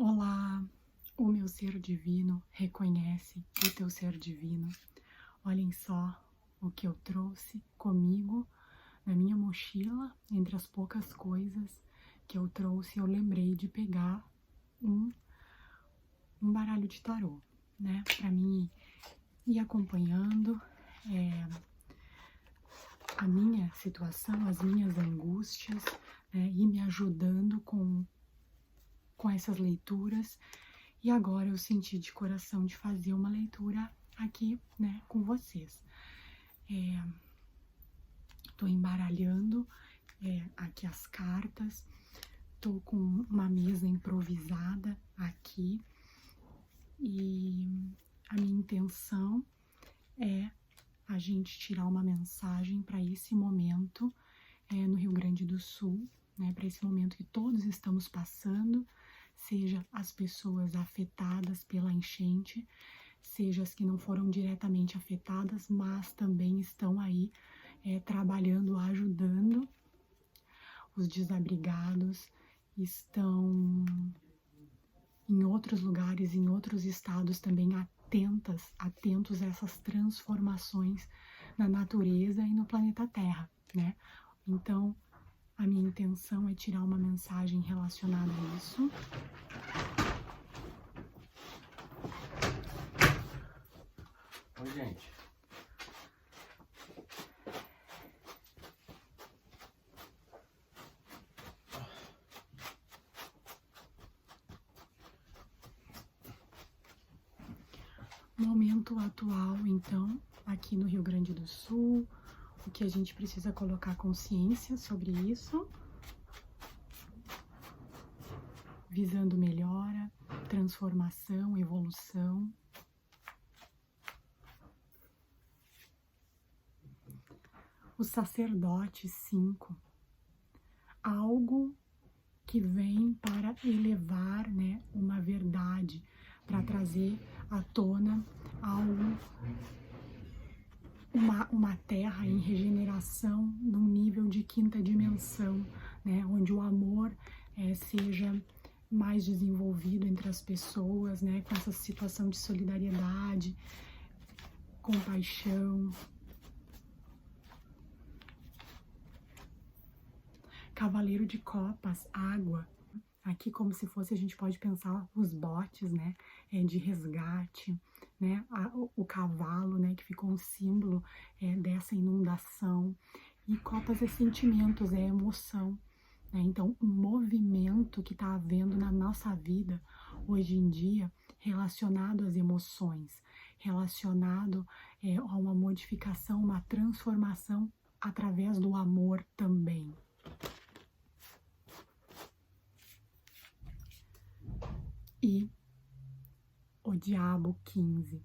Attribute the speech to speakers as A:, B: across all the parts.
A: Olá, o meu ser divino reconhece o teu ser divino. Olhem só o que eu trouxe comigo na minha mochila, entre as poucas coisas que eu trouxe, eu lembrei de pegar um baralho de tarô, né, para mim ir acompanhando a minha situação, as minhas angústias, né, e me ajudando com essas leituras. E agora eu senti de coração de fazer uma leitura aqui, né, com vocês. Tô embaralhando aqui as cartas, tô com uma mesa improvisada aqui e a minha intenção é a gente tirar uma mensagem para esse momento no Rio Grande do Sul, né, para esse momento que todos estamos passando, seja as pessoas afetadas pela enchente, seja as que não foram diretamente afetadas, mas também estão aí trabalhando, ajudando os desabrigados, estão em outros lugares, em outros estados também atentos a essas transformações na natureza e no planeta Terra, né? Então, a minha intenção é tirar uma mensagem relacionada a isso.
B: Oi, gente.
A: Momento atual, então, aqui no Rio Grande do Sul, o que a gente precisa colocar consciência sobre isso, visando melhora, transformação, evolução. O sacerdote 5, algo que vem para elevar, né, uma verdade, para trazer à tona algo, uma terra em regeneração num nível de quinta dimensão, né, onde o amor seja mais desenvolvido entre as pessoas, né, com essa situação de solidariedade, compaixão. Cavaleiro de copas, água. Aqui, como se fosse, a gente pode pensar os botes, né, de resgate, né, o cavalo, né, que ficou um símbolo dessa inundação. E copas é sentimentos, é emoção, né? Então, um movimento que está havendo na nossa vida hoje em dia, relacionado às emoções, relacionado a uma modificação, uma transformação através do amor também. E o diabo 15,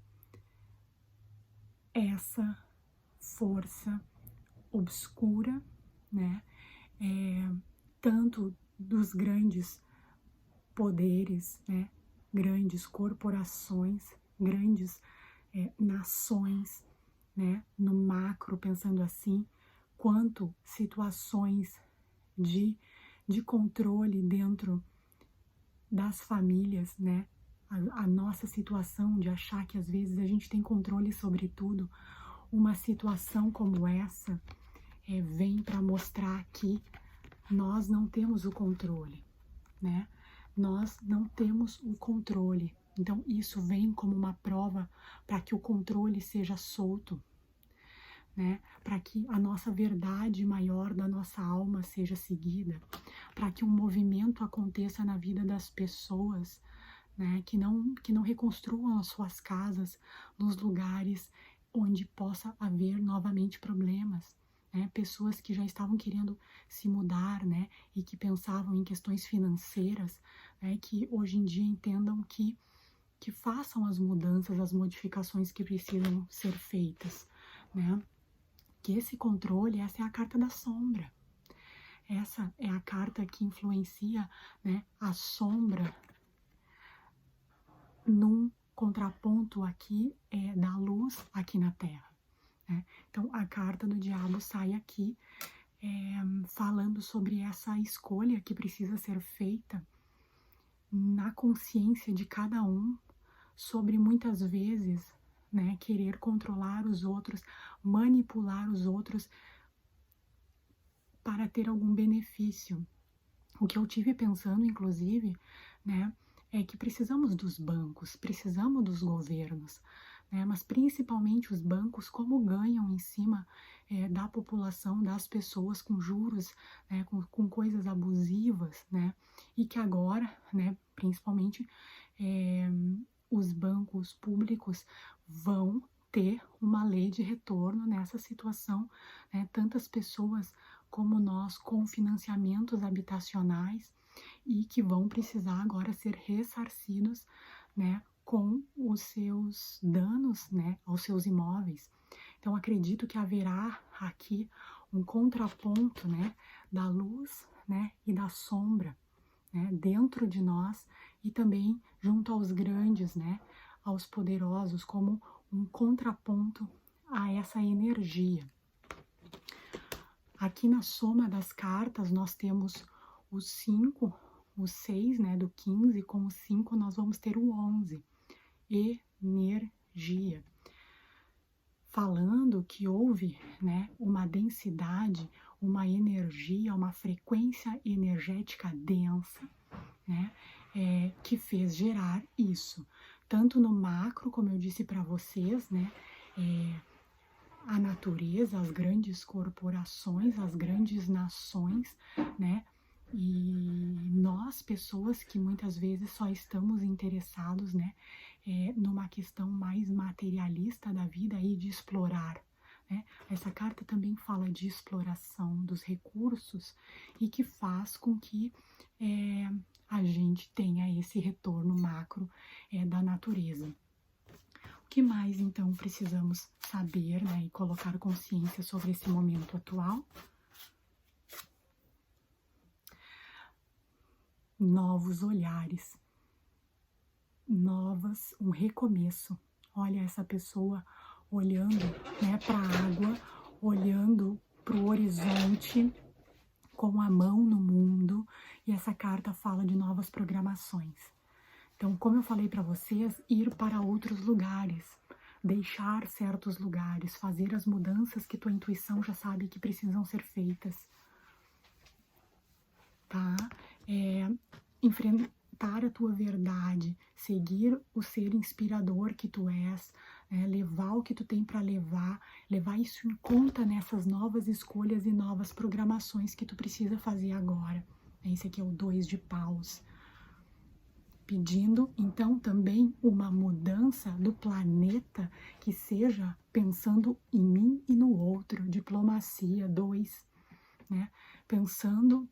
A: essa força obscura, né, tanto dos grandes poderes, né, grandes corporações, grandes nações, né, no macro, pensando assim, quanto situações de controle dentro das famílias, né? A nossa situação de achar que às vezes a gente tem controle sobre tudo, uma situação como essa vem para mostrar que nós não temos o controle, né? Nós não temos o controle. Então isso vem como uma prova para que o controle seja solto, né? Para que a nossa verdade maior da nossa alma seja seguida, para que um movimento aconteça na vida das pessoas, né? Que não reconstruam as suas casas nos lugares onde possa haver novamente problemas, né? Pessoas que já estavam querendo se mudar, né? E que pensavam em questões financeiras, né? Que hoje em dia entendam que façam as mudanças, as modificações que precisam ser feitas, né? Que esse controle, essa é a carta da sombra. Essa é a carta que influencia, né, a sombra num contraponto aqui da luz aqui na Terra, né? Então, a carta do diabo sai aqui falando sobre essa escolha que precisa ser feita na consciência de cada um sobre muitas vezes, né, querer controlar os outros, manipular os outros para ter algum benefício. O que eu tive pensando, inclusive, né, é que precisamos dos bancos, precisamos dos governos, né, mas principalmente os bancos, como ganham em cima da população, das pessoas com juros, né, com coisas abusivas, né, e que agora, né, principalmente os bancos públicos vão ter uma lei de retorno nessa situação, né, tantas pessoas como nós com financiamentos habitacionais e que vão precisar agora ser ressarcidos, né, com os seus danos, né, aos seus imóveis. Então acredito que haverá aqui um contraponto, né, da luz, né, e da sombra, né, dentro de nós e também junto aos grandes, né, aos poderosos, como um contraponto a essa energia. Aqui na soma das cartas nós temos o 5, o 6, né, do 15, com o 5 nós vamos ter o 11, energia. Falando que houve, né, uma densidade, uma energia, uma frequência energética densa, né, que fez gerar isso. Tanto no macro, como eu disse para vocês, né, a natureza, as grandes corporações, as grandes nações, né? E nós, pessoas que muitas vezes só estamos interessados, né, numa questão mais materialista da vida e de explorar, né? Essa carta também fala de exploração dos recursos e que faz com que a gente tenha esse retorno macro da natureza. O que mais, então, precisamos saber, né, e colocar consciência sobre esse momento atual? Novos olhares, um recomeço. Olha essa pessoa olhando, né, para a água, olhando para o horizonte, com a mão no mundo, e essa carta fala de novas programações. Então, como eu falei para vocês, ir para outros lugares, deixar certos lugares, fazer as mudanças que tua intuição já sabe que precisam ser feitas, tá? Enfrentar a tua verdade, seguir o ser inspirador que tu és, né? Levar o que tu tem para levar isso em conta nessas novas escolhas e novas programações que tu precisa fazer agora. Esse aqui é o 2 de paus. Pedindo, então, também uma mudança do planeta que seja pensando em mim e no outro. Diplomacia, 2, né? Pensando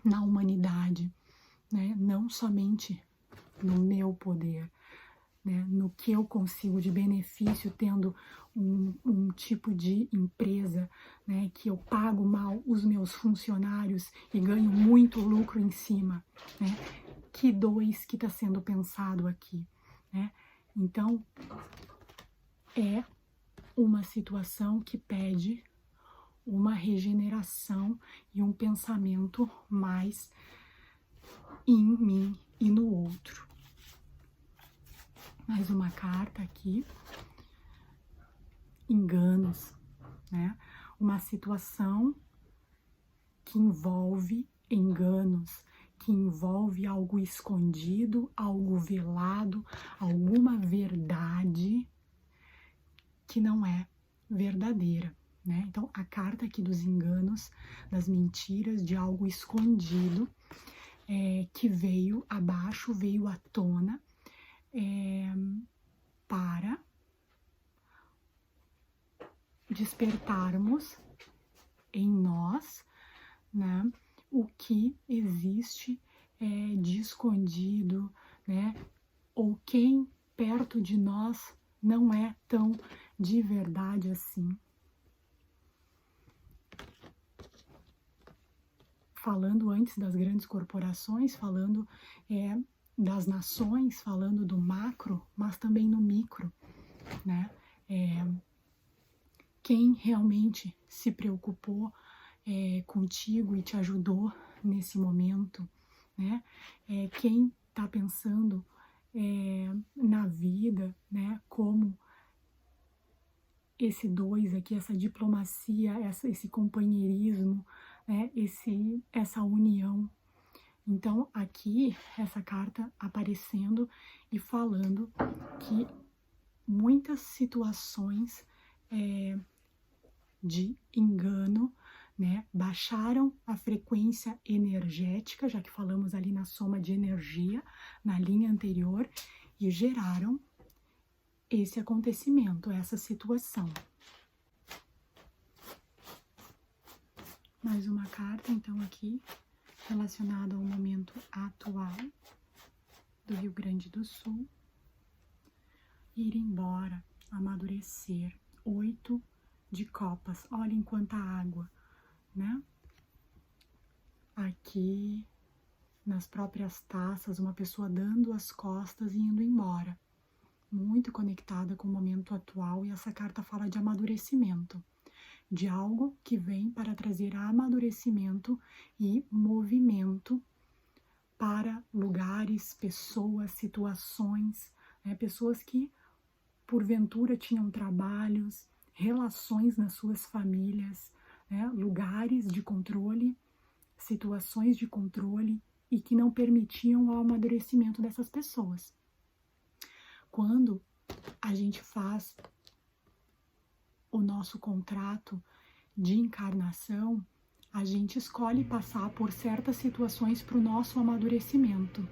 A: na humanidade, né? Não somente no meu poder, né? No que eu consigo de benefício tendo um tipo de empresa, né? Que eu pago mal os meus funcionários e ganho muito lucro em cima, né? Que 2 que está sendo pensado aqui, né? Então, é uma situação que pede uma regeneração e um pensamento mais em mim e no outro. Mais uma carta aqui. Enganos, né? Uma situação que envolve enganos, que envolve algo escondido, algo velado, alguma verdade que não é verdadeira, né? Então, a carta aqui dos enganos, das mentiras, de algo escondido, que veio abaixo, veio à tona, para despertarmos em nós, né, o que existe de escondido, né, ou quem perto de nós não é tão de verdade assim. Falando antes das grandes corporações, falando das nações, falando do macro, mas também no micro, né? Quem realmente se preocupou contigo e te ajudou nesse momento, né? Quem tá pensando na vida, né? Como esse dois aqui, essa diplomacia, esse companheirismo, né? Essa união. Então, aqui, essa carta aparecendo e falando que muitas situações de engano, né, baixaram a frequência energética, já que falamos ali na soma de energia, na linha anterior, e geraram esse acontecimento, essa situação. Mais uma carta, então, aqui, relacionada ao momento atual do Rio Grande do Sul. Ir embora, amadurecer. 8 de copas. Olhem quanta água, né? Aqui, nas próprias taças, uma pessoa dando as costas e indo embora. Muito conectada com o momento atual, e essa carta fala de amadurecimento, de algo que vem para trazer amadurecimento e movimento para lugares, pessoas, situações, né? Pessoas que porventura tinham trabalhos, relações nas suas famílias, né? Lugares de controle, situações de controle e que não permitiam o amadurecimento dessas pessoas. Quando a gente faz o nosso contrato de encarnação, a gente escolhe passar por certas situações para o nosso amadurecimento.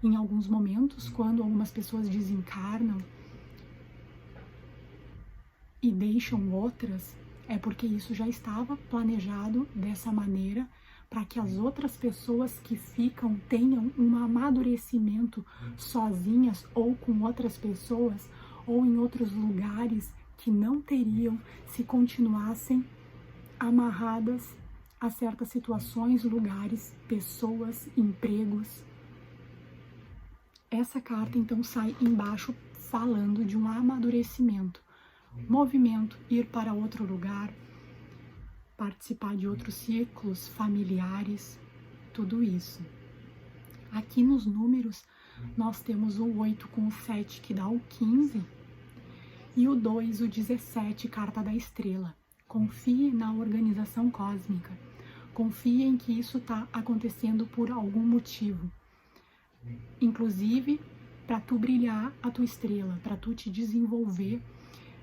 A: Em alguns momentos, quando algumas pessoas desencarnam e deixam outras, é porque isso já estava planejado dessa maneira, para que as outras pessoas que ficam tenham um amadurecimento sozinhas ou com outras pessoas ou em outros lugares que não teriam se continuassem amarradas a certas situações, lugares, pessoas, empregos. Essa carta então sai embaixo falando de um amadurecimento, movimento, ir para outro lugar, participar de outros ciclos familiares, tudo isso. Aqui nos números nós temos o 8 com o 7 que dá o 15 e o 2, o 17, carta da estrela. Confie na organização cósmica, confie em que isso está acontecendo por algum motivo. Inclusive, para tu brilhar a tua estrela, para tu te desenvolver,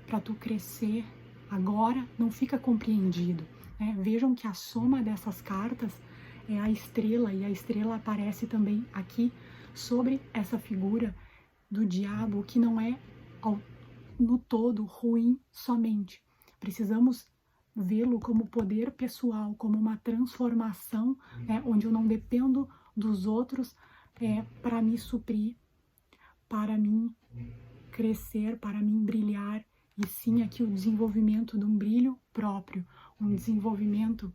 A: para tu crescer, agora não fica compreendido. Né? Vejam que a soma dessas cartas é a estrela, e a estrela aparece também aqui sobre essa figura do diabo, que não é no todo ruim somente. Precisamos vê-lo como poder pessoal, como uma transformação, onde eu não dependo dos outros para me suprir, para mim crescer, para mim brilhar, e sim aqui o desenvolvimento de um brilho próprio, um desenvolvimento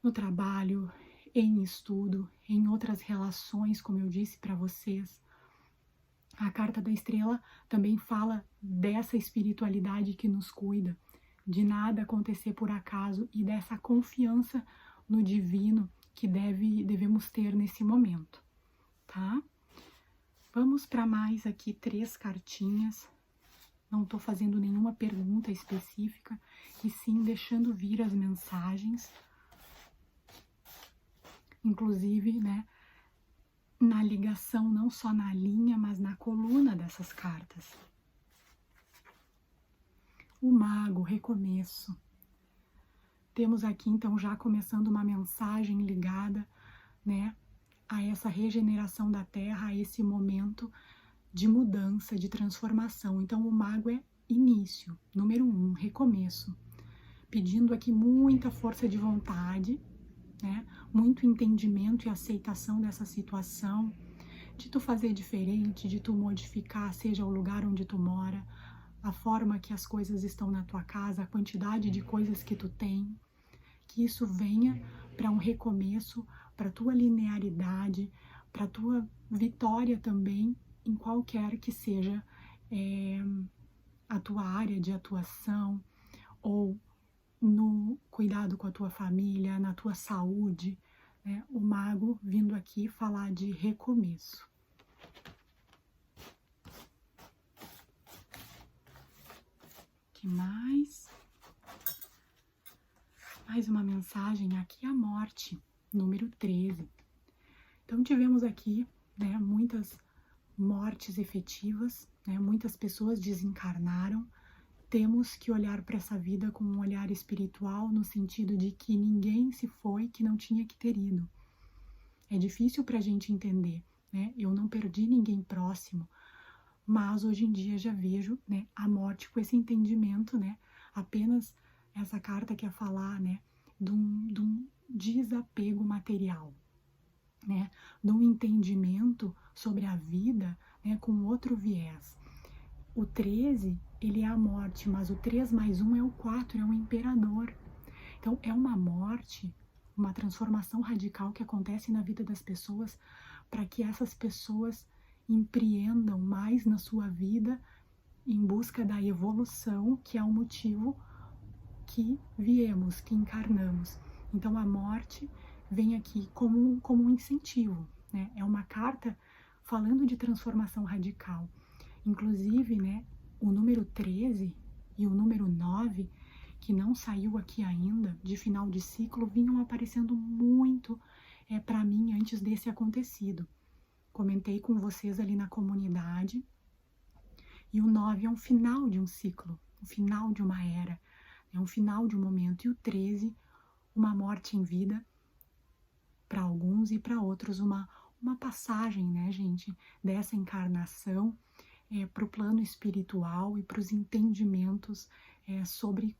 A: no trabalho, em estudo, em outras relações, como eu disse para vocês. A carta da estrela também fala dessa espiritualidade que nos cuida, de nada acontecer por acaso e dessa confiança no divino que devemos ter nesse momento, tá? Vamos para mais aqui 3 cartinhas. Não estou fazendo nenhuma pergunta específica, e sim deixando vir as mensagens. Inclusive, né, na ligação, não só na linha, mas na coluna dessas cartas. O mago, recomeço. Temos aqui, então, já começando uma mensagem ligada, né, a essa regeneração da Terra, a esse momento de mudança, de transformação. Então, o mago é início, número 1, recomeço. Pedindo aqui muita força de vontade, né, muito entendimento e aceitação dessa situação, de tu fazer diferente, de tu modificar, seja o lugar onde tu mora, a forma que as coisas estão na tua casa, a quantidade de coisas que tu tem, que isso venha para um recomeço, para tua linearidade, para tua vitória também, em qualquer que seja a tua área de atuação, ou no cuidado com a tua família, na tua saúde, né, o mago vindo aqui falar de recomeço. Que mais? Mais uma mensagem aqui, a morte, número 13. Então tivemos aqui, né, muitas mortes efetivas, né, muitas pessoas desencarnaram. Temos que olhar para essa vida com um olhar espiritual, no sentido de que ninguém se foi que não tinha que ter ido. É difícil para a gente entender, né? Eu não perdi ninguém próximo, mas hoje em dia já vejo, né, a morte com esse entendimento, né? Apenas essa carta quer falar, né, de um desapego material, né? De um entendimento sobre a vida, né, com outro viés. O 13, ele é a morte, mas o 3 mais 1 é o 4, é o imperador. Então, é uma morte, uma transformação radical que acontece na vida das pessoas para que essas pessoas empreendam mais na sua vida em busca da evolução, que é o motivo que viemos, que encarnamos. Então, a morte vem aqui como um incentivo, né? É uma carta falando de transformação radical. Inclusive, né, o número 13 e o número 9, que não saiu aqui ainda, de final de ciclo, vinham aparecendo muito para mim antes desse acontecido. Comentei com vocês ali na comunidade. E o 9 é um final de um ciclo, um final de uma era, é um final de um momento. E o 13, uma morte em vida para alguns e para outros, uma passagem, né, gente, dessa encarnação para o plano espiritual e para os entendimentos sobre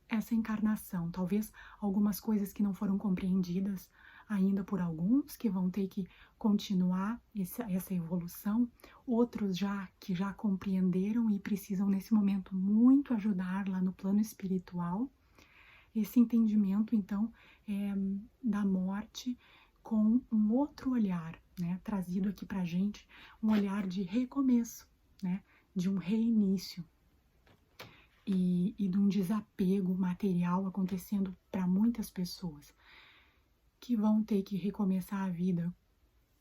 A: essa encarnação. Talvez algumas coisas que não foram compreendidas ainda por alguns, que vão ter que continuar essa evolução, outros que já compreenderam e precisam nesse momento muito ajudar lá no plano espiritual. Esse entendimento, então, da morte com um outro olhar, né, trazido aqui para a gente, um olhar de recomeço, né, de um reinício e de um desapego material acontecendo para muitas pessoas que vão ter que recomeçar a vida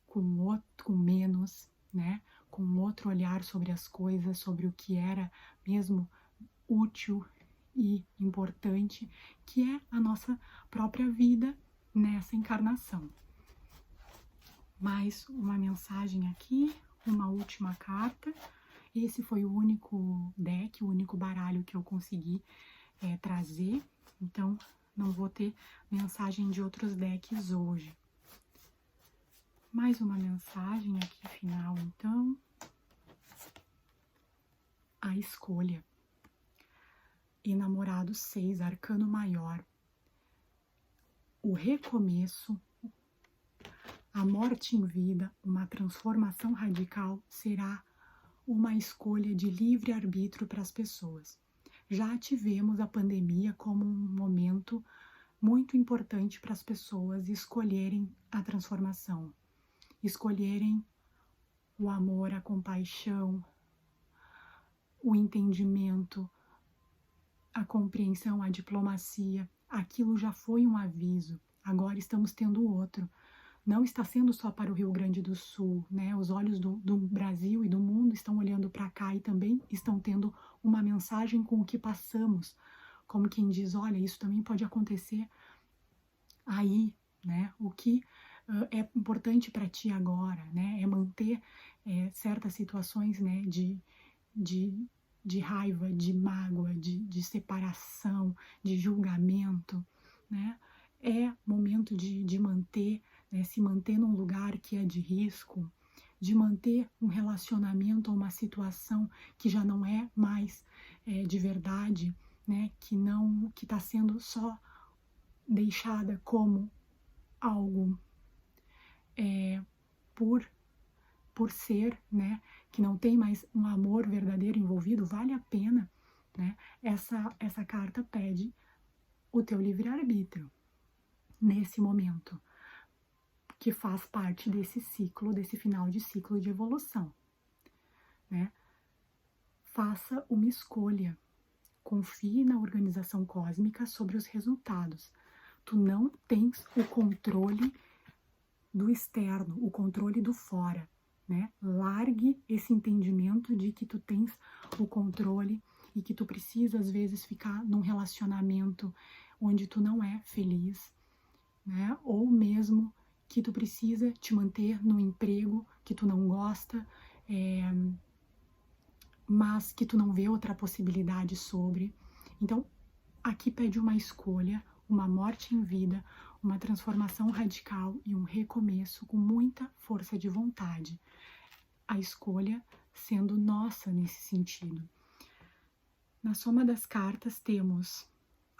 A: com menos, né, com outro olhar sobre as coisas, sobre o que era mesmo útil e importante, que é a nossa própria vida nessa encarnação. Mais uma mensagem aqui, uma última carta. Esse foi o único deck, o único baralho que eu consegui trazer, então não vou ter mensagem de outros decks hoje. Mais uma mensagem aqui final, então. A escolha. Enamorado 6, arcano maior. O recomeço, a morte em vida, uma transformação radical será uma escolha de livre-arbítrio para as pessoas. Já tivemos a pandemia como um momento muito importante para as pessoas escolherem a transformação, escolherem o amor, a compaixão, o entendimento, a compreensão, a diplomacia. Aquilo já foi um aviso, agora estamos tendo outro. Não está sendo só para o Rio Grande do Sul, né? Os olhos do Brasil e do mundo estão olhando para cá e também estão tendo uma mensagem com o que passamos, como quem diz, olha, isso também pode acontecer aí, né? O que é importante para ti agora, né? É manter certas situações, né? De raiva, de mágoa, de separação, de julgamento, né? É momento de manter, né, se manter num lugar que é de risco, de manter um relacionamento ou uma situação que já não é mais de verdade, né, que está sendo só deixada como algo por ser, né, que não tem mais um amor verdadeiro envolvido, vale a pena, né? Essa carta pede o teu livre-arbítrio nesse momento, que faz parte desse ciclo, desse final de ciclo de evolução, né? Faça uma escolha, confie na organização cósmica sobre os resultados. Tu não tens o controle do externo, o controle do fora, né? Largue esse entendimento de que tu tens o controle e que tu precisa, às vezes, ficar num relacionamento onde tu não é feliz, né? Ou mesmo que tu precisa te manter no emprego que tu não gosta, mas que tu não vê outra possibilidade sobre. Então, aqui pede uma escolha, uma morte em vida, uma transformação radical e um recomeço com muita força de vontade. A escolha sendo nossa nesse sentido. Na soma das cartas temos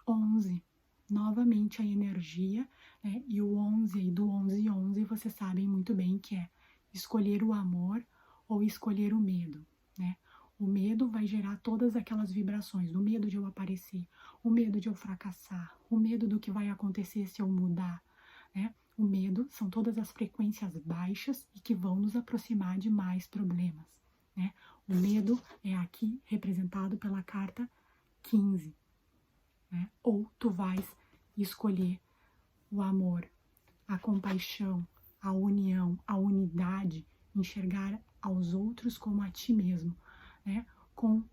A: 11, novamente a energia, né? E o 11 aí do 11, vocês sabem muito bem que é escolher o amor ou escolher o medo, né? O medo vai gerar todas aquelas vibrações, o medo de eu aparecer, o medo de eu fracassar, o medo do que vai acontecer se eu mudar, né? O medo são todas as frequências baixas e que vão nos aproximar de mais problemas, né? O medo é aqui representado pela carta 15, né? Ou tu vais escolher o amor, a compaixão, a união, a unidade, enxergar aos outros como a ti mesmo, né? Com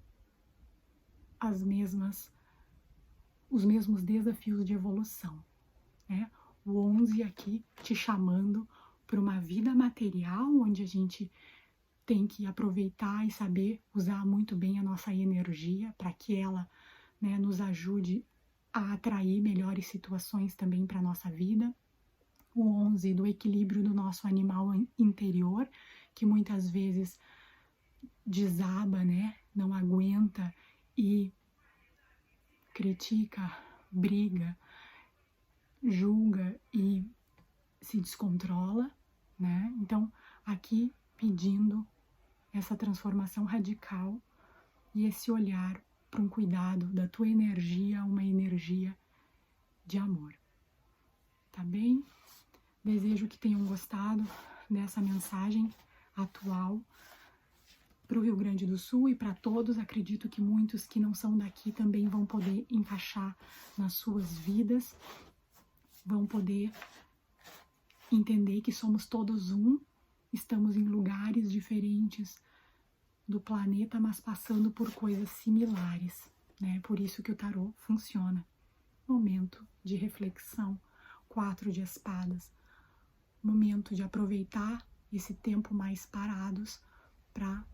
A: os mesmos desafios de evolução, né? O 11 aqui te chamando para uma vida material, onde a gente tem que aproveitar e saber usar muito bem a nossa energia para que ela, né, nos ajude a atrair melhores situações também para a nossa vida. O 11 do equilíbrio do nosso animal interior, que muitas vezes desaba, né, não aguenta e critica, briga, julga e se descontrola, né? Então, aqui pedindo essa transformação radical e esse olhar para um cuidado da tua energia, uma energia de amor. Tá bem? Desejo que tenham gostado dessa mensagem atual para o Rio Grande do Sul e para todos. Acredito que muitos que não são daqui também vão poder encaixar nas suas vidas, vão poder entender que somos todos um, estamos em lugares diferentes do planeta, mas passando por coisas similares, né? Por isso que o tarô funciona. Momento de reflexão, 4 de espadas, momento de aproveitar esse tempo mais parados para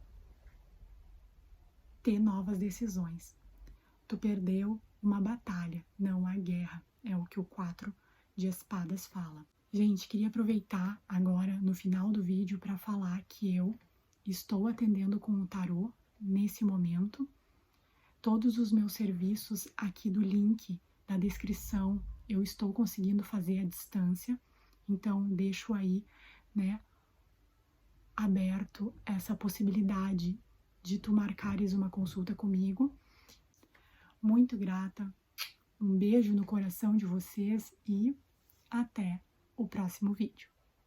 A: ter novas decisões. Tu perdeu uma batalha, não a guerra, é o que o 4 de espadas fala. Gente, queria aproveitar agora no final do vídeo para falar que eu estou atendendo com o tarô nesse momento. Todos os meus serviços aqui do link da descrição eu estou conseguindo fazer à distância, então deixo aí, né, aberto essa possibilidade de tu marcares uma consulta comigo. Muito grata, um beijo no coração de vocês e até o próximo vídeo.